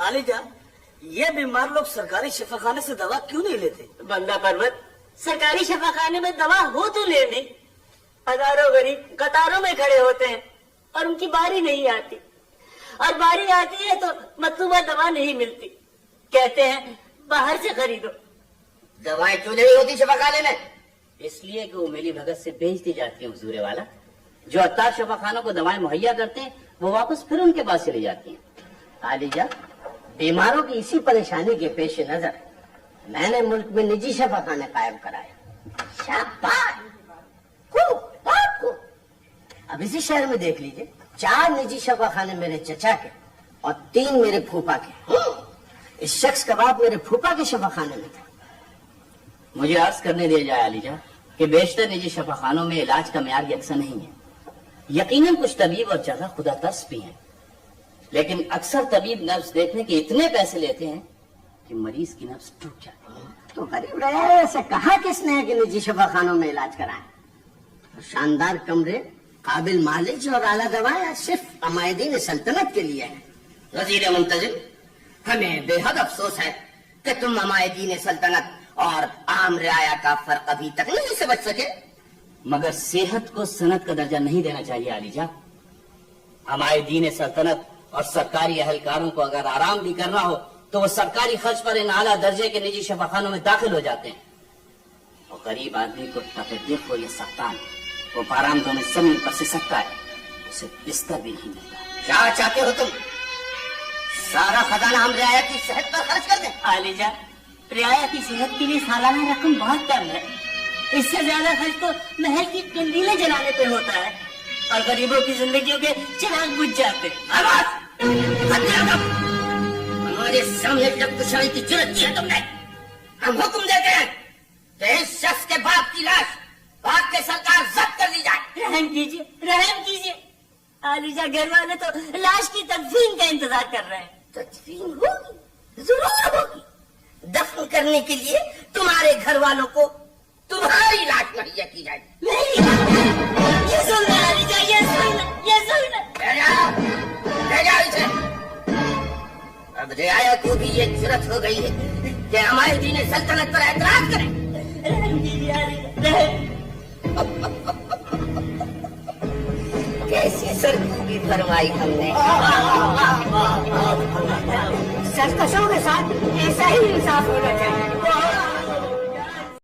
आली जान, ये बीमार लोग सरकारी शफाखाने से दवा क्यों नहीं लेते? बंदा पर्वत, सरकारी शफाखाने में दवा हो तो लेने, हजारों गरीब कतारों में खड़े होते हैं और उनकी बारी नहीं आती, और बारी आती है तो मतलूबा दवा नहीं मिलती, कहते हैं बाहर से खरीदो। दवाएं क्यों नहीं होती शफाखाने में? इसलिए कि वो मिली भगत से बेच दी जाती है हुजूर वाला। जो अत्तार शफाखानों को दवाएं मुहैया करते हैं वो वापस फिर उनके पास चली जाती हैं। आलिजा, बीमारों की इसी परेशानी के पेश नजर मैंने मुल्क में निजी शफाखाने कायम कराए। शाबाश, खूब। अब इसी शहर में देख लीजिए, 4 निजी शफाखाने मेरे चचा के और 3 मेरे फूफा के। इस शख्स का बाप मेरे फूफा के शफाखाने में था। मुझे अर्ज करने दिया जाए आलिजा कि बेशतर निजी शफाखानों में इलाज का मेयार यकसा नहीं है। यकीनन कुछ तबीब और जगह खुदा तर्स भी हैं, लेकिन अक्सर तबीब नब्ज देखने के इतने पैसे लेते हैं कि मरीज की नब्ज टूट जाती है। तो गरीब रहा ऐसा कहा किसने है कि निजी शफाखानों में इलाज कराएं? शानदार कमरे, काबिल मालिज और आला दवाएं सिर्फ अमायदीन सल्तनत के लिए है। वजीर मुंतजिम, हमें बेहद अफसोस है कि तुम अमायदीन सल्तनत और आम रियाया का फर्क अभी तक नहीं से बच सके। मगर सेहत को सनत का दर्जा नहीं देना चाहिए आलिजा। हमारे दीन सल्तनत और सरकारी अहलकारों को अगर आराम भी करना हो तो वो सरकारी खर्च पर इन आला दर्जे के निजी शफाखानों में दाखिल हो जाते हैं। और गरीब आदमी को तकलीफ हो या सख्तान, वो आरामदों में जमीन पर से सकता है, उसे बिस्तर भी नहीं मिलता। क्या चाहते हो तुम? सारा खजाना हम रियाया की सेहत पर खर्च कर दें? आलिजा, रियाया की सेहत के लिए सालाना रकम बहुत कम है। इससे ज्यादा खर्च तो महल की कंदीलें जलाने पे होता है और गरीबों की जिंदगियों के चिराग बुझ जाते हैं। हमारे सामने जब कुशाई की जरूरत की है तुमने, हम हुक्म देते हैं कि इस शख्स के बाप की लाश भाग के सरकार जब्त कर ली जाए। रहम कीजिए, रहम कीजिए। आलिजा, घर वाले तो लाश की तदफीन का इंतजार कर रहे हैं। तदफीन होगी, जरूर होगी। दफन करने के लिए तुम्हारे घर वालों को तुम्हारी लाश मुहैया की जाएगी। ये सुनना आलिजा, ये सुनना। ले जाओ इसे। अब रियाया को भी ये जरूरत हो गई है कि हमारे दीन सल्तनत पर एतराज करें। रहम कीजिए आलिजा, रहम। कैसी सरकूबी फरमाई हमने। सरकशों के साथ ऐसा ही इंसाफ होना चाहिए।